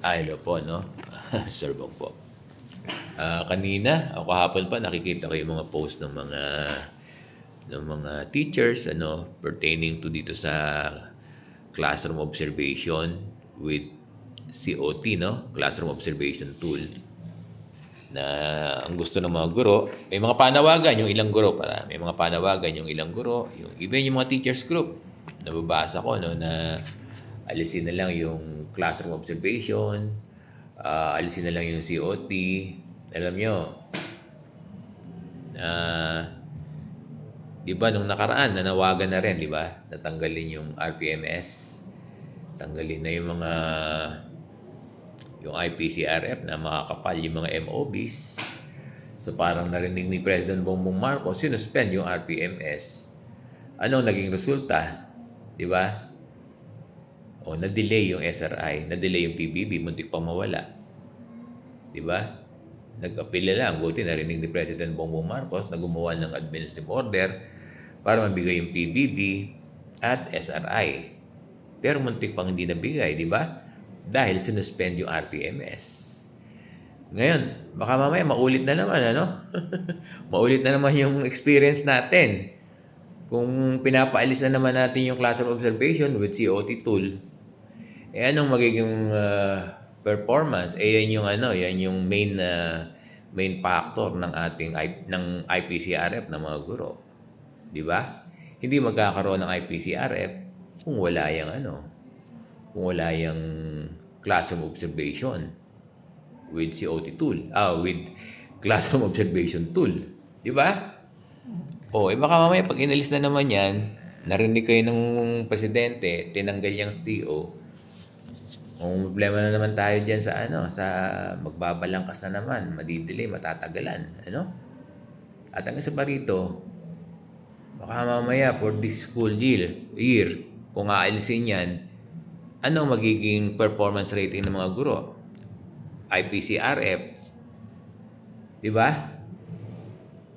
Hello po, no? Sir Bong po. Kanina, o kahapon pa, nakikita ko yung mga post ng mga teachers, pertaining to dito sa classroom observation with COT, no? Classroom Observation Tool. Na ang gusto ng mga guro, may mga panawagan yung ilang guro may mga panawagan yung ilang guro, even yung mga teachers group. Nababasa ko, no, na alisin na lang yung classroom observation, alisin na lang yung COT. Alam nyo, di ba nung nakaraan, nanawagan na rin, di ba? Natanggalin yung RPMS, tanggalin na yung IPCRF na makakapal yung mga MOBs. So parang narinig ni President Bongbong Marcos, sinuspend yung RPMS. Anong naging resulta? Di ba? O na-delay yung SRI, na-delay yung PBB, muntik pang mawala. Di ba? Nag-apila lang, buti narinig ni President Bongbong Marcos na gumawa ng administrative order para mabigay yung PBB at SRI. Pero muntik pang hindi nabigay, di ba? Dahil sinuspend yung RPMS. Ngayon, baka mamaya maulit na naman, maulit na naman yung experience natin. Kung pinapaalis na naman natin yung classroom observation with COT tool, anong magiging performance? Yan yung main factor ng ating ng IPCRF ng mga guro. Di ba? Hindi magkakaroon ng IPCRF kung wala yung classroom observation with COT tool, with classroom observation tool. Di ba? Baka mamaya pag inalis na naman yan, narinig kayo ng presidente, tinanggal yung CO, problema na naman tayo dyan sa magbabalangkas na naman, madidelay, matatagalan, At ang isa pa rito, baka mamaya for this school year, kung aalisin yan, anong magiging performance rating ng mga guro? IPCRF. Di ba?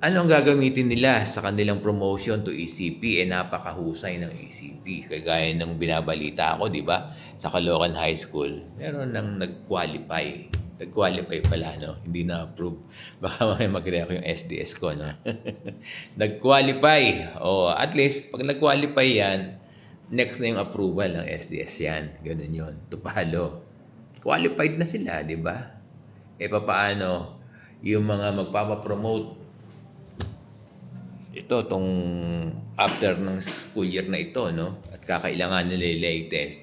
Anong gagamitin nila sa kanilang promotion to ECP? Napakahusay ng ECP. Kagaya ng binabalita ako, di ba? Sa Caloocan High School, meron nang nag-qualify. Nag-qualify pala, no? Hindi na-approve. Baka may mag-react yung SDS ko, no? Nag-qualify. At least, pag nag-qualify yan, next na yung approval ng SDS yan. Ganun yun. Tupalo. Qualified na sila, di ba? Papaano yung mga magpapapromote tong after ng school year na ito, no? At kakailangan nila yung latest.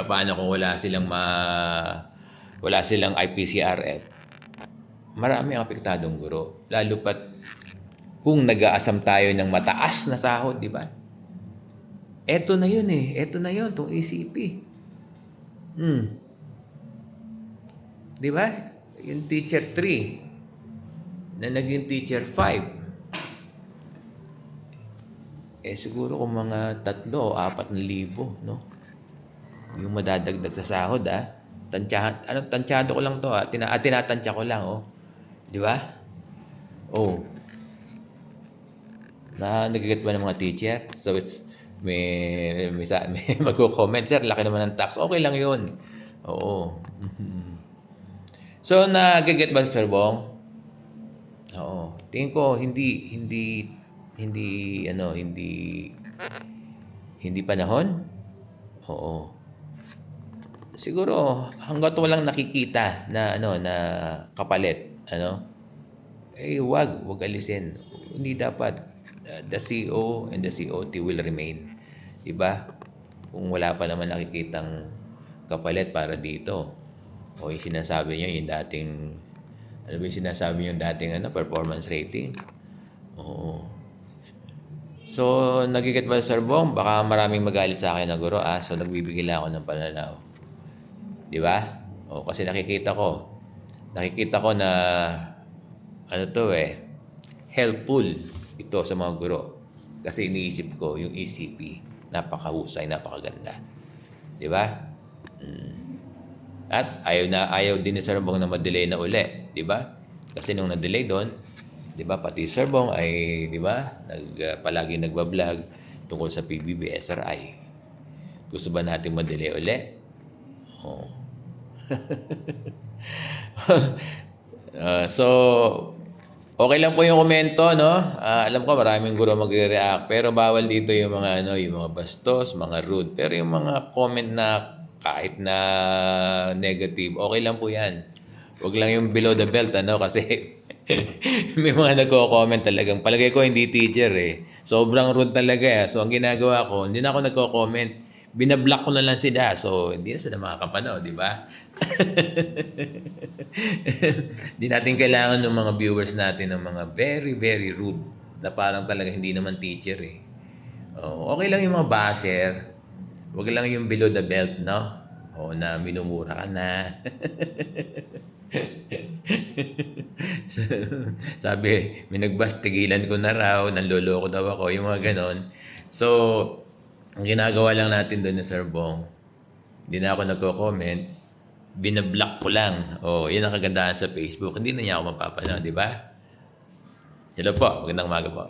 Paano kung wala silang IPCRF? Marami ang apektadong guro. Lalo pat kung nag-aasam tayo ng mataas na sahod, di ba? Eto na yun Eto na yun, itong ECP. Di ba? Yung teacher 3 na naging teacher 5. Siguro kung mga 3 o 4,000, no? Yung madadagdag sa sahod, tansyado ko lang to, tinatansya ko lang, Di ba? Nagiget ba ng mga teacher? So may magko-comment, sir, laki naman ng tax. Okay lang yun. Oo. So, nagiget ba Sir Bong? Oo. Tingin ko, hindi panahon? Oo. Siguro, hanggat walang nakikita na kapalit, wag alisin. Hindi dapat. The CO and the COT will remain. Diba? Kung wala pa naman nakikitang kapalit para dito. Yung sinasabi niyo, yung dating, performance rating? Oo. So, nagiget ba Sir Bong? Baka maraming magalit sa akin na guro, So, nagbibigay lang ako ng pananaw. Di ba? Kasi nakikita ko na, helpful ito sa mga guro. Kasi iniisip ko, yung ECP, napakahusay, napakaganda. Di ba? At ayaw din ni Sir Bong na ma-delay na uli. Di ba? Kasi nung na-delay doon, di ba, pati Sir Bong ay, di ba, palagi nagbablog tungkol sa PBB, SRI. Gusto ba natin ma-delay uli? So, okay lang po yung komento, no? Alam ko maraming guro magre-react, pero bawal dito yung mga ano, yung mga bastos, mga rude. Pero yung mga comment na kahit na negative, okay lang po 'yan. Huwag lang yung below the belt, ano, kasi may mga nagko-comment talagang palagay ko hindi teacher eh. Sobrang rude talaga eh. So ang ginagawa ko, hindi na ako nagko-comment. Binablock ko na lang sila. So hindi na sila makakapanood, di ba? Hindi natin kailangan ng mga viewers natin ng mga very, very rude na parang talaga hindi naman teacher eh. Oh, okay lang yung mga baser. Huwag lang yung below the belt, no? O na minumura ka na. Sabi, may nagbas, tigilan ko na raw, nanloloko daw ako, yung mga ganon. So, ang ginagawa lang natin doon na Sir Bong, hindi na ako nagko-comment, binablock ko lang. O, yun ang kagandahan sa Facebook. Hindi na niya ako mapapanood, di ba? Hello po, magandang umaga po.